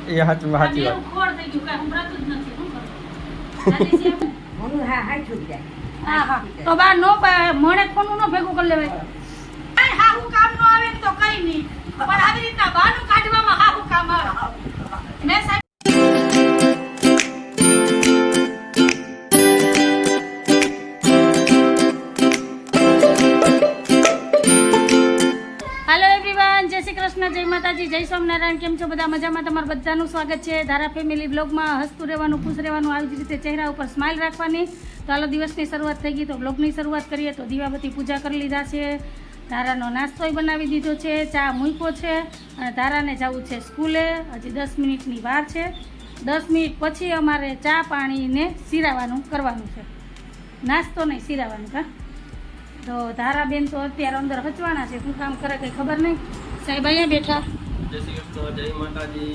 એ સાચી વાત. ખોડ થઈ ગયું કાંઈ સંભળાતું જ નથી. શું કરું? હા હા છૂટ જાય. હા હા તો બા નો મોડે ફોનું નો ભેગું કરી લેવાય. હા હું કામ નો આવે તો કઈ નહીં, પણ આવી રીતના બાનું કાઢવામાં હા હું કામ આવે. મેં સાહેબ હેલો એવરીવન, જય શ્રી કૃષ્ણ, જય માતાજી, જય સ્વામિનારાયણ. કેમ છો બધા? મજામાં? તમારું બધાનું સ્વાગત છે ધારા ફેમિલી બ્લોગમાં. હસતું રહેવાનું, ખુશ રહેવાનું, આવી જ રીતે ચહેરા ઉપર સ્માઇલ રાખવાની. તો હાલો, દિવસની શરૂઆત થઈ ગઈ તો બ્લોગની શરૂઆત કરીએ. તો દીવાબત્તી પૂજા કરી લીધા છે, ધારાનો નાસ્તોય બનાવી દીધો છે, ચા મૂક્યો છે અને ધારાને જવું છે સ્કૂલે. હજી 10 મિનિટની વાર છે. 10 મિનિટ પછી અમારે ચા પાણીને સિરાવાનું કરવાનું છે, નાસ્તો નહીં સિરાવાનું. કા તો ધારાબેન તો અત્યારે અંદર હચવાના છે, શું કામ કરે કંઈ ખબર નહીં. સાહેબ અહીંયા બેઠા. જય શ્રી કૃષ્ણ, જય માતાજી.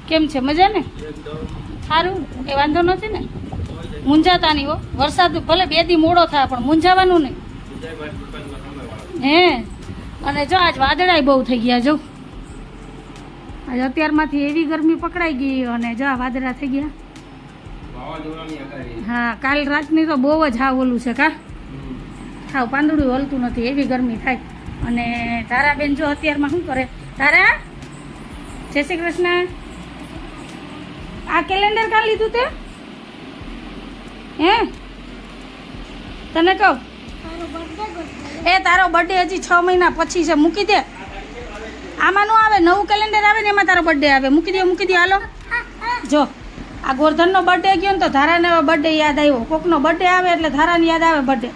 કેમ છે? મજા ને? એકદમ સારું, કંઈ વાંધો નથી ને? મૂંઝાતા નહીં હો. વરસાદ ભલે 2 દી મોડો થાય પણ મૂંઝાવાનું નહીં. હે અને જો આજ વાદળાય બહુ થઈ ગયા. જો આજે અત્યારમાંથી એવી ગરમી પકડાઈ ગઈ અને જો આ વાદળા થઈ ગયા. હા, કાલ રાતની તો બહુ જ હા ઓલું છે. કા હાવ પાંદડું હલતું નથી, એવી ગરમી થાય. અને ધારાબેન જો અત્યારમાં શું કરે? ધારા, જય શ્રી કૃષ્ણ. આ કેલેન્ડર કાં લીધું તે? હે તને કહું, એ તારો બર્થડે હજી 6 મહિના પછી છે, મૂકી દે. આમાં નું આવે, નવું કેલેન્ડર આવે ને એમાં તારો બર્થડે આવે. મૂકી દે, મૂકી દે. હાલો જો આ ગોરધનનો બર્થડે ગયો ને તો ધારાને બર્થડે યાદ આવ્યો. કોકનો બર્થડે આવે એટલે ધારાને યાદ આવે બર્થડે.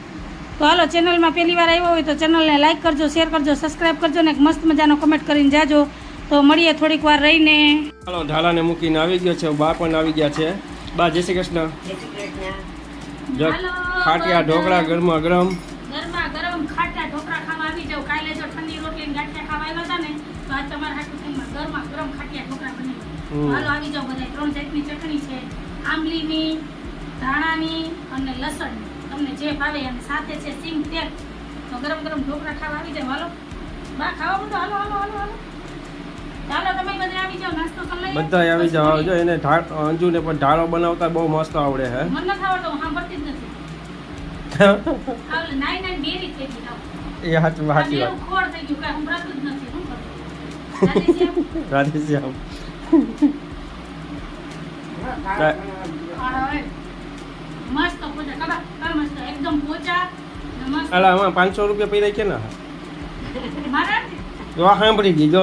તો હાલો, ચેનલમાં પહેલી વાર આવ્યો હોય તો ચેનલને લાઇક કરજો, શેર કરજો, સબસ્ક્રાઈબ કરજો ને એક મસ્ત મજાનો કમેન્ટ કરીને જાજો. તો મળીએ થોડીક વાર રહીને. ચાલો, ઢાલાને મૂકીને આવી ગયો છે, બા પણ આવી ગયા છે. બા જય શ્રી કૃષ્ણ. જો ખાટિયા ઢોકળા ગરમા ગરમ ખાટા ઢોકળા ખાવા આવી જાવ. કાલે જો ઠંડી રોટલી ને ગાંઠિયા ખાવા આવ્યા હતા ને તો આજ તમારા હાટું ગરમા ગરમ ખાટિયા ઢોકળા બની. હાલો આવી જાવ બધા. 3 જાતની ચટણી છે, આંબલીની, ધાણાની અને લસણની, તમને જે ભાવે. અને સાથે છે સિંગ તેલ. તો ગરમ ગરમ ઢોકળા ખાવા આવી જાવ. હાલો બા, ખાવા બધું. હાલો હાલો હાલો હાલો ચાલો, તમે બધા આવી જાવ, નાસ્તો કરી લઈએ. બધા આવી જાવ. આવજો. એને અંજુને પણ ઢાળો બનાવતા બહુ મસ્ત આવડે હે. મને નથી આવડતો, હું સાંભળતી જ નથી. આવલે નાઈ નાઈ બેરી થઈ ગઈ. એ સાચી વાત. ખોડ થઈ ગયું, કાંઈ સંભળાતું જ નથી. શું કરું? રાધેશ્યામ. મસ્ત પોચા કબા કર, મસ્ત એકદમ પોચા ને મસ્ત. અલા આમાં 500 રૂપિયા પૈ રાખે ને. મારા જો સાંભળી ગઈ. જો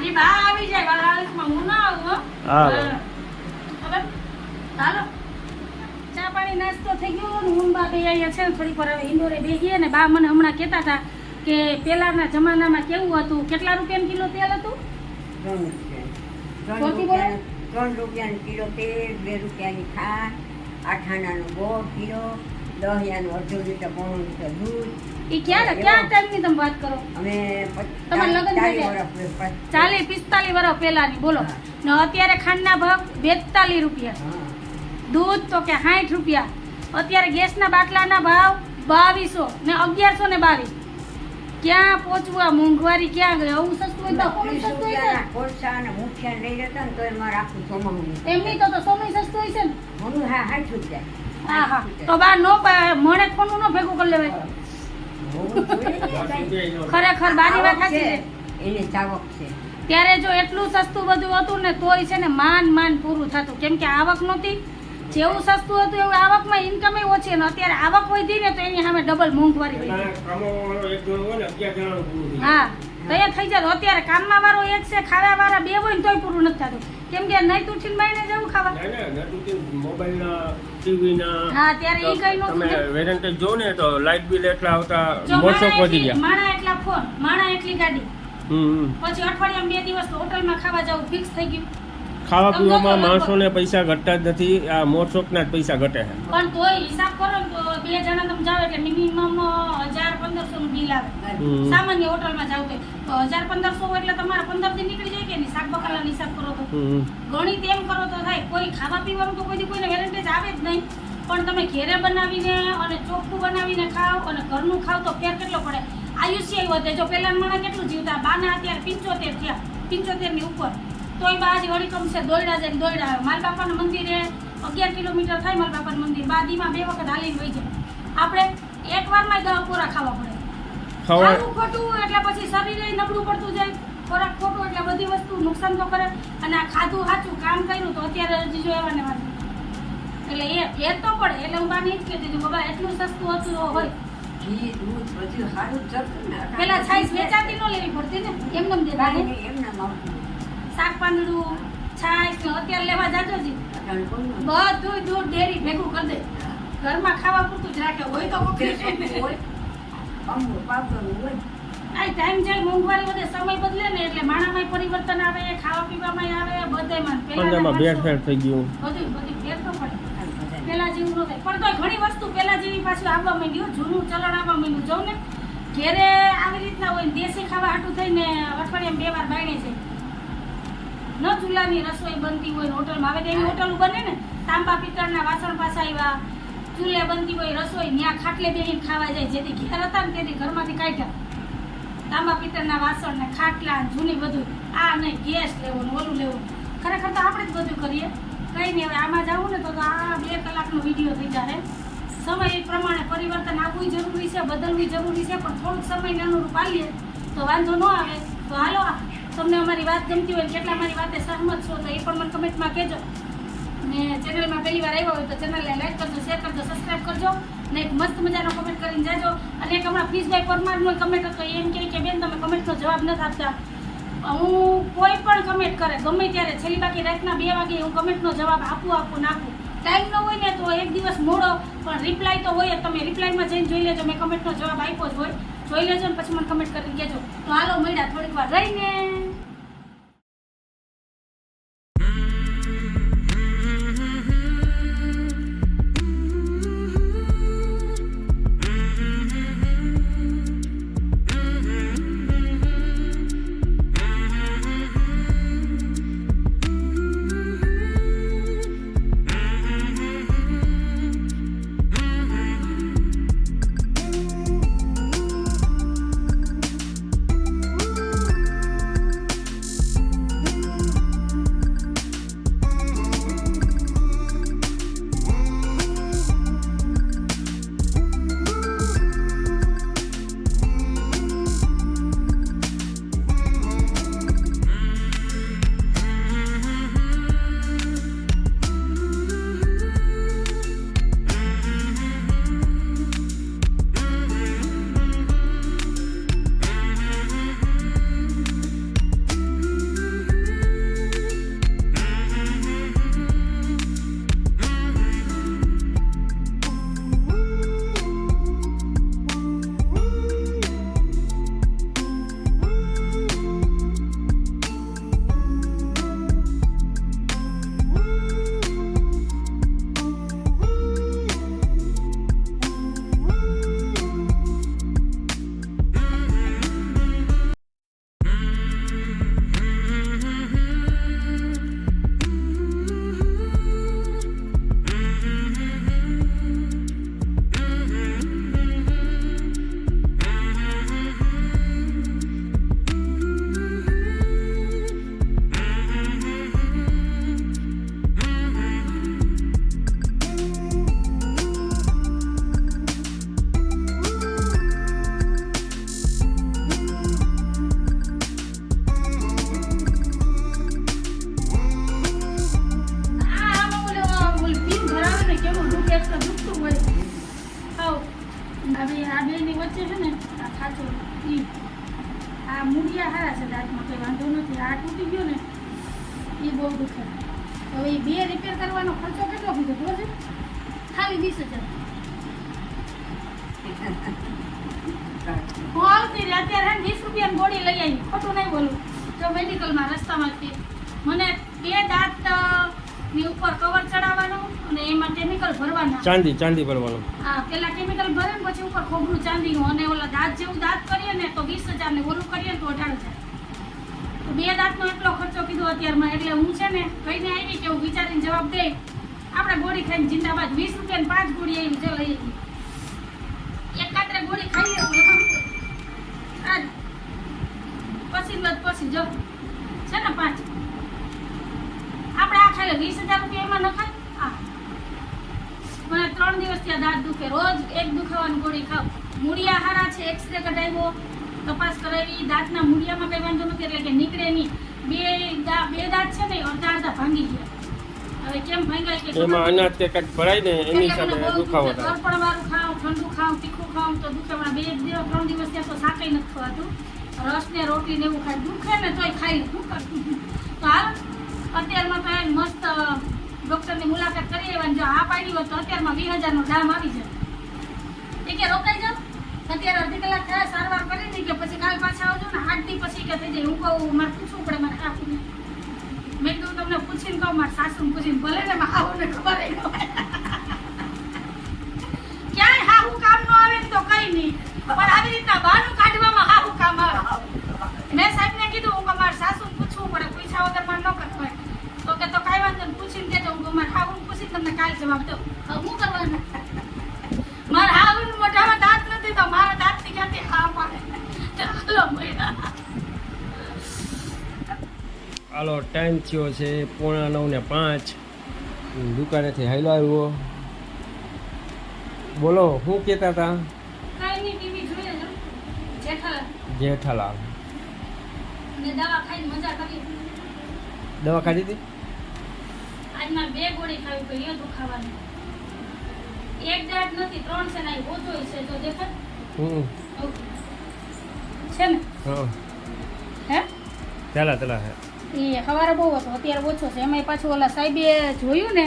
એ બા આવી જાય વાળા આલસમાં, હું ના આવું હો. હા ખબર. ચાલો, ચા પાણી નાસ્તો થઈ ગયો ને હું બા બે અહીંયા છે ને થોડીક વાર હવે ઇન્ડોરે બેસીએ ને. બા મને હમણાં કહેતા હતા કે પેલાના જમાનામાં કેવું હતું, કેટલા રૂપિયાનું કિલો તેલ હતું? 3 રૂપિયાનું કિલો તેલ, 2 રૂપિયાની ખાંડ, 8 આનાનો ગોળ કિલો, 10 આનું અડધો લીટર, 1 લીટર દૂધ. એ ક્યાં ટાઈમની તમે વાત કરો? અમે તમારા લગ્ન થઈ ગયા 40-45 વર્ષ પહેલાની બોલો ને. અત્યારે ખાંડના ભાવ 42 રૂપિયા, દૂધ તો કે 60 રૂપિયા. અત્યારે ગેસના બાટલાના ભાવ 2200 ને 1122. ક્યાં પહોંચવું? આ મોંઘવારી ક્યાં ગઈ? આવું સસ્તું હોય તો કોણ સસ્તું હોય છે? કોલસા અને મુઠિયા લઈ જતા ને તો એમાં આખું સોમાનું એમની તો સોનું સસ્તું હોય છે ને. મોનું હા હા છૂટ જાય. હા હા તો બા નો મોડે ફોનું નો ભેગું કરી લેવાય. ખરેખર બાની વાત સાચી છે. એને ચાવક છે. ત્યારે જો એટલું સસ્તું બધું હતું ને તોય છે ને માન પૂરું થતું, કેમ કે આવક નહોતી. જેવું સસ્તું હતું એવું આવકમાં ઇન્કમ ઓછી, અને અત્યારે આવક વધી ને તો એની સામે ડબલ મોંઘવારી વધી. હા તો એ થઈ જાય. અત્યારે કામમાં વાળો એક છે, ખાવા વાળા 2 હોય ને તોય પૂરું નથી થતું, કેમ કે નહીં ઉઠીને બાઈને જવું ખાવા. હા ત્યારે ઈ કઈ નહોતું. તમે વેરંટી જો ને તો લાઇટ બિલ એટલા આવતા, મોસો વધી ગયા. માણા એટલા ફોન, માણા એટલી ગાડી. પછી અઠવાડિયામાં 2 દિવસ હોટલમાં ખાવા જવું ફિક્સ થઈ ગયું. ખાવા પીવામાં માણસોને પૈસા ઘટતા જ નથી, આ મોરશોખના જ પૈસા ઘટે છે. પણ તોય હિસાબ કરો ને તો 2 જણા તમે જાવ એટલે મિનિમમ 1000-1500 નું બિલ આવે. સામાન્ય હોટલમાં જાવ તો 1000-1500 એટલે તમારા 15 દિન નીકળી જાય કે નહીં? શાક બકાલાનો હિસાબ કરો તો ગણિત એમ કરો તો થાય. કોઈ ખાવા પીવાનું તો કોઈને વેલેન્ટેજ આવે જ નહીં, પણ તમે ઘેરે બનાવીને અને ચોખ્ખું બનાવીને ખાઓ અને ઘરનું ખાવ તો ફેર કેટલો પડે. આયુષ્ય વધે. જો પેલા માણસ કેટલું જીવતા, બાના અત્યારે 75 થયા, 75 ની ઉપર. તોય બા હજી હળીકમ છે દોડ્યા જાય ને દોડ્યા આવે. મારા બાપાનું મંદિરે 11 કિલોમીટર થાય. મારા બાપાનું મંદિર બાદીમાં 2 વખત હાલીને વહી જાય. આપણે એક વારમાં 10 પૂરા ખાવા પડે. ખાવું ખોટું એટલે પછી શરીરે નબળું પડતું જાય. ખોરાક ખોટું એટલે બધી વસ્તુ નુકસાન તો કરે. અને આ ખાધું સાચું કામ કર્યું તો અત્યારે હજી જો એવા ને વાંધો. એટલે એ ફેર તો પડે. એટલે હું બાને જ કહેતી હતી બાબા એટલું સસ્તું હતું હોય. ઘી દૂધ બધું સારું જ જતું ને. પેલા છાશ વેચાતી ન લેવી પડતી ને એમને દેવાની. એમના આવતું. શાક પાંદડું છાશ ને અત્યારે લેવા જાજો જી બધું દૂધ ડેરી ભેગું કરી દે. ઘરમાં ખાવા પૂરતું જ રાખે હોય તો હોય અમુક પાવડરનું હોય. આ ટાઈમ જાય મોંઘવારી વધે સમય બદલે ને એટલે માણામાં પરિવર્તન આવે ખાવા પીવામાં આવે બધામાં. પંજાબમાં ભેળસેળ થઈ ગયું. બધી ફેર તો પડે. પેલા જેવું ન થાય પણ તો ઘણી વસ્તુ પેલા જેવી પાછું આવવા માંડ્યું. જૂનું ચલણ આવવા માંડ્યું. જવું ને ઘેરે આવી રીતના હોય દેશી ખાવા હાટું થઈને અઠવાડિયામાં 2 વાર બાયણે છે. ન ચૂલાની રસોઈ બનતી હોય હોટલમાં. હવે તો એવી હોટલો બને ને તાંબા પિત્તળના વાસણ પાછા આવ્યા. ચૂલે બનતી હોય રસોઈ ત્યાં ખાટલે બેસીને ખાવા જાય. જેથી ઘેર હતા ને તેથી ઘરમાંથી કાઢ્યા તાંબા પિત્તળના વાસણ ને ખાટલા જૂની બધું. આ નહીં ગેસ લેવો ને ઓલું લેવું. ખરેખર તો આપણે જ બધું કરીએ. કંઈ નહીં હવે આમાં જવું ને તો આ 2 કલાકનો વિડીયો થઈ જાય. સમય પ્રમાણે પરિવર્તન આવવું જરૂરી છે બદલવું જરૂરી છે પણ થોડુંક સમયને અનુરૂપ આવીએ તો વાંધો ન આવે. તો હાલો તમને અમારી વાત ગમતી હોય કેટલા મારી વાતે સહમત છો તો એ પણ મને કમેન્ટમાં કહેજો. ને ચેનલમાં પહેલી વાર આવ્યા હોય તો ચેનલને લાઈક કરજો શેર કરજો સબસ્ક્રાઈબ કરજો ને એક મસ્ત મજાનો કમેન્ટ કરીને જાજો. અને એક હમણાં ફીસભાઈ પરમારનો કમેન્ટ હતો એમ કહે કે બેન તમે કમેન્ટનો જવાબ નથી આપતા. હું કોઈ પણ કમેન્ટ કરે ગમે ત્યારે છેલ્લી બાકી રાતના 2 વાગે હું કમેન્ટનો જવાબ આપું નાખું. ટાઈમ ન હોય ને તો એક દિવસ મોડો પણ રિપ્લાય તો હોય. તમે રિપ્લાયમાં જઈને જોઈ લેજો મેં કમેન્ટનો જવાબ આપ્યો જ હોય. જોઈ લેજો ને પછી મને કમેન્ટ કરીને કહેજો. તો હાલો મળ્યા થોડીક વાર રહીને. મૂળિયા સારા છે દાંતમાં કંઈ વાંધો નથી. આ તૂટી ગયો ને એ બહુ દુખે. હવે એ 2 રિપેર કરવાનો ખર્ચો કેટલો કીધો ખબર છે? ખાલી 20,000. હું આવતી રહી અત્યારે 20 રૂપિયાની ગોળી લઈ આવી. ખોટું નહીં બોલું. જો મેડિકલમાં રસ્તામાંથી મને 2 દાંતની ઉપર કવર ચડાવવાનું અને એમાં કેમિકલ ભરવાના. ચાંદી ભરવાનું. હા પેલા કેમિકલ ભરે ને પછી ઉપર ખોબરું ચાંદીનું અને ઓલા દાંત જેવું દાંત કરીએ ને તો 20,000 ને ઓલું કરીએ ને તો 18,000. તો 2 દાંતનો એટલો ખર્ચો કીધો અત્યારમાં. એટલે હું છે ને કહીને આવી કે હું વિચારીને જવાબ દે. આપણે ગોળી ખાઈને જિંદાબાદ. 20 રૂપિયાની 5 ગોળી આવી જો લઈ હતી. એક કાતરે ગોળી ખાઈ લેવું એમાં પછી જો છે ને 5 ખાલી 20,000 રૂપિયા એમાં નખાય. મને 3 દિવસથી આ દાંત દુખે, રોજ એક દુખાવાની ગોળી ખાવ. મૂળિયા હારા છે, એક્સરે કઢાવ્યો, તપાસ કરાવી, દાંતના મૂળિયામાં કઈ વાંધો નથી, એટલે કે નીકળે નહીં. બે દાંત છે ને અડધા ભાંગી ગયા. હવે કેમ ભાંગાય કે એમાં અનાજ કે કંઈક ભરાય ને એની એટલે મને સાથે બહુ દુખાવો દુખે. થાય. તરપણ વાળું ખાવ, ઠંડુ ખાવ, તીખું ખાવ તો દુખે. પણ 3 દિવસ ત્યાં તો શાકાઈ નથી ખવાતું. રસ ને રોટલી ને એવું ખાય, દુખે ને તોય ખાઈ લે. શું કરતું? તો હાલ અત્યારમાં તો એને મસ્ત ડોક્ટરની મુલાકાત કરી લેવાની. જો આ પાડી હોત તો અત્યારમાં 20,000 નો દામ આવી જાય. એ કે રોકાઈ જાવ, અત્યારે અડધી કલાક થાય સારવાર કરી દઈ કે પછી કાલ પાછા આવજો ને 8 દી પછી કે થઈ જાય. હું કહું મારે પૂછવું પડે મારે કાકુને. મેં કીધું તમને પૂછીને કહું, મારે સાસુને પૂછીને ભલે ને મારે ખબર ન હોય. ક્યાંય હાહુ કામ ન આવે ને તો કઈ નહીં, પણ આવી રીતના બહાનું કાઢવામાં હાહુ કામ આવે. મેં સાહેબને કીધું હું મારે સાસુને પૂછવું પડે, પૂછ્યા વગર મારે ન કરવું હોય. તો કે તો કાંઈ વાંધો નહીં, પૂછીને કહેજો. હું મારે હાહુને પૂછીને તમને કાલ જવાબ દઉં. હવે શું કરવાનું? મારા હાહુને મોઢામાં દાંત નથી તો મારા દાંતની ક્યાંથી હા પાડે? ચાલો મહિના હાલો ટાઈમ થયો છે 8:45 દુકાનેથી હાઈલો આવ્યો. બોલો શું કહેતા હતા? કાંઈ નહીં, ટીવી જોઈએ છે જેઠાલાલ. જેઠાલાલ ને દવા ખાઈને મજા કરી. દવા ખાધી હતી? આજમાં 2 ગોળી ખાવી પડી એ દુખાવાની. એક દાંત નથી, 3 છે ને ઓછો છે. તો દેખાય છે ને? હા હે ચાલા ચાલા હે એ સવારે બહુ હતો, અત્યારે ઓછો છે. એમાંય પાછું ઓલા સાહેબે જોયું ને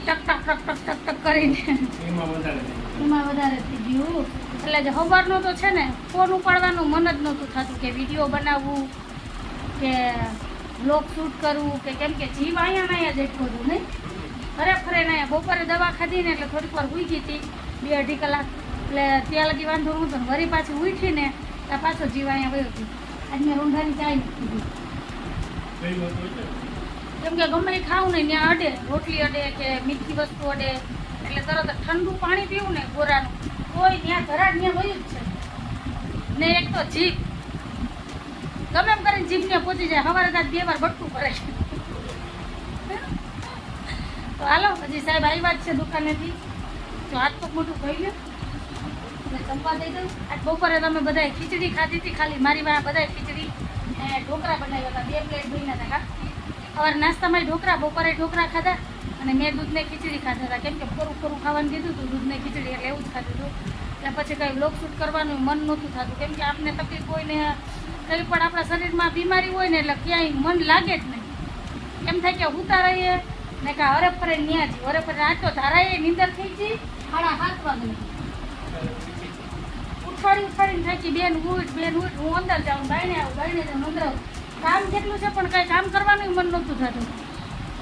ટક ટક ટક ટક ટક ટક કરીને એમાં વધારે થઈ ગયું. એટલે જે સવારનો તો છે ને ફોન ઉપાડવાનું મન જ નહોતું થતું કે વિડીયો બનાવવું કે બ્લોગ શૂટ કરવું કે કેમ કે જીવ અહીંયા ને અહીંયા જ એટલું હતું નહીં. ખરેખર એને બપોરે દવા ખાધી ને એટલે થોડીક વાર ઉઈ ગઈ હતી 2-2.5 કલાક. એટલે ત્યાં લગી વાંધો નહોતો ને વળી પાછી ઉઠી ને ત્યાં પાછો જીવ અહીંયા વયો ગયો. આજ મેં રૂંઢાની ચાય નથી પીધી. કેમ કે ગમે એ ખાવું ને ત્યાં અડે, રોટલી અડે કે મીઠી વસ્તુ અડે એટલે તરત ઠંડુ પાણી પીવું ને ગોરાનું કોઈ ત્યાં ધરાડ ત્યાં વયું જ છે ને. એક તો જીભ ગમે એમ કરીને જીભને પહોંચી જાય. સવારે તાજ 2 વાર બટકું કરે. તો હાલો હજી સાહેબ આવ્યા જ છે દુકાનેથી. તો હાથ પગ મોટું ખાઈ લ્યો એટલે જમવા દઈ દઉં. આજ બપોરે તમે બધાએ ખીચડી ખાધી હતી, ખાલી મારી વાળા બધાએ ખીચડી ને ઢોકળા બનાવ્યા હતા. 2 પ્લેટ ભરીને હતા. સવારે નાસ્તામાં ઢોકળા, બપોરે ઢોકળા ખાધા અને મેં દૂધને ખીચડી ખાધા હતા. કેમ કે ખોરું ખાવાનું કીધું હતું, દૂધને ખીચડી એટલે એવું જ ખાધું હતું. એટલે પછી કંઈ બ્લોગ શૂટ કરવાનું મન નહોતું થતું. કેમ કે આપને તકલીફ હોય ને કંઈ પણ આપણા શરીરમાં બીમારી હોય ને એટલે ક્યાંય મન લાગે જ નહીં. એમ થાય કે ઉતા રહીએ ને કાં હરફ ફરે ન્યા જી હરફ ફરે આજ તો ધારાએ નીંદર થઈ ગઈ 7:30 વાગે. ઉઠાડીને થાકી બેન ઉઠ હું અંદર જાઉં, બાઈને આવું, બાઈને જાઉં, અંદર આવું. કામ કેટલું છે પણ કાંઈ કામ કરવાનું મન નહોતું થતું.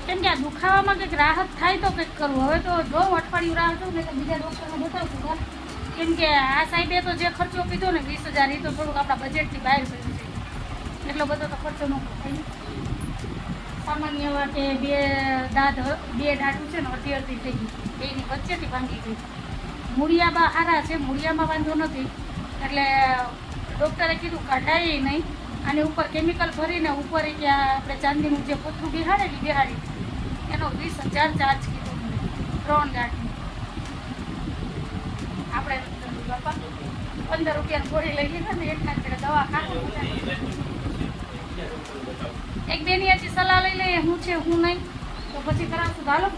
કેમ કે આ દુખાવામાં કંઈક રાહત થાય તો કંઈક કરવું. હવે તો જો અઠવાડિયું રાહ જોઉં ને તો બીજા ડૉક્ટરને બતાવશું. કેમ કે આ સાહેબે તો જે ખર્ચો કીધો ને 20,000 એ તો થોડુંક આપણા બજેટથી બહાર પડ્યું છે. એટલો બધો તો ખર્ચો ન થાય. સામાન્ય એવા કે 2 દાંત છે ને અડધી થઈ ગઈ, બેની વચ્ચેથી ભાંગી ગઈ. મૂળિયામાં સારા છે, મૂળિયામાં વાંધો નથી. એટલે ડૉક્ટરે કીધું કઢાય નહીં, આની ઉપર કેમિકલ ભરીને ઉપર કે આપણે ચાંદીનું જે પોથરું બેહાડી એનો 20,000 ચાર્જ કીધો મને 3 દાંતની. આપણે બાપા 15 રૂપિયાની ગોળી લઈ લીધા ને એટલા જ દવા ખાતું. એક બેની હજી સલાહ લઈ લઈએ શું છે શું નહીં તો પછી કરાવશું. ચાલો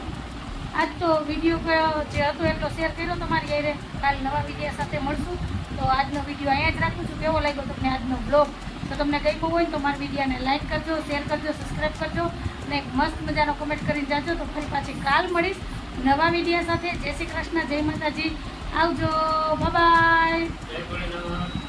આજ તો વિડીયો જે હતો એટલો શેર કર્યો તમારી ઘરે. કાલે નવા વિડીયો સાથે મળશું. તો આજનો વિડીયો અહીંયા જ રાખું છું. કેવો લાગ્યો તમને આજનો બ્લોગ? તો તમને ગમ્યું હોય તો મારા વિડીયોને લાઈક કરજો, શેર કરજો, સબસ્ક્રાઈબ કરજો અને એક મસ્ત મજાનો કોમેન્ટ કરીને જાજો. તો ફરી પાછી કાલ મળીશ નવા વિડીયો સાથે. જય શ્રી કૃષ્ણ, જય માતાજી, આવજો, બાય બાય.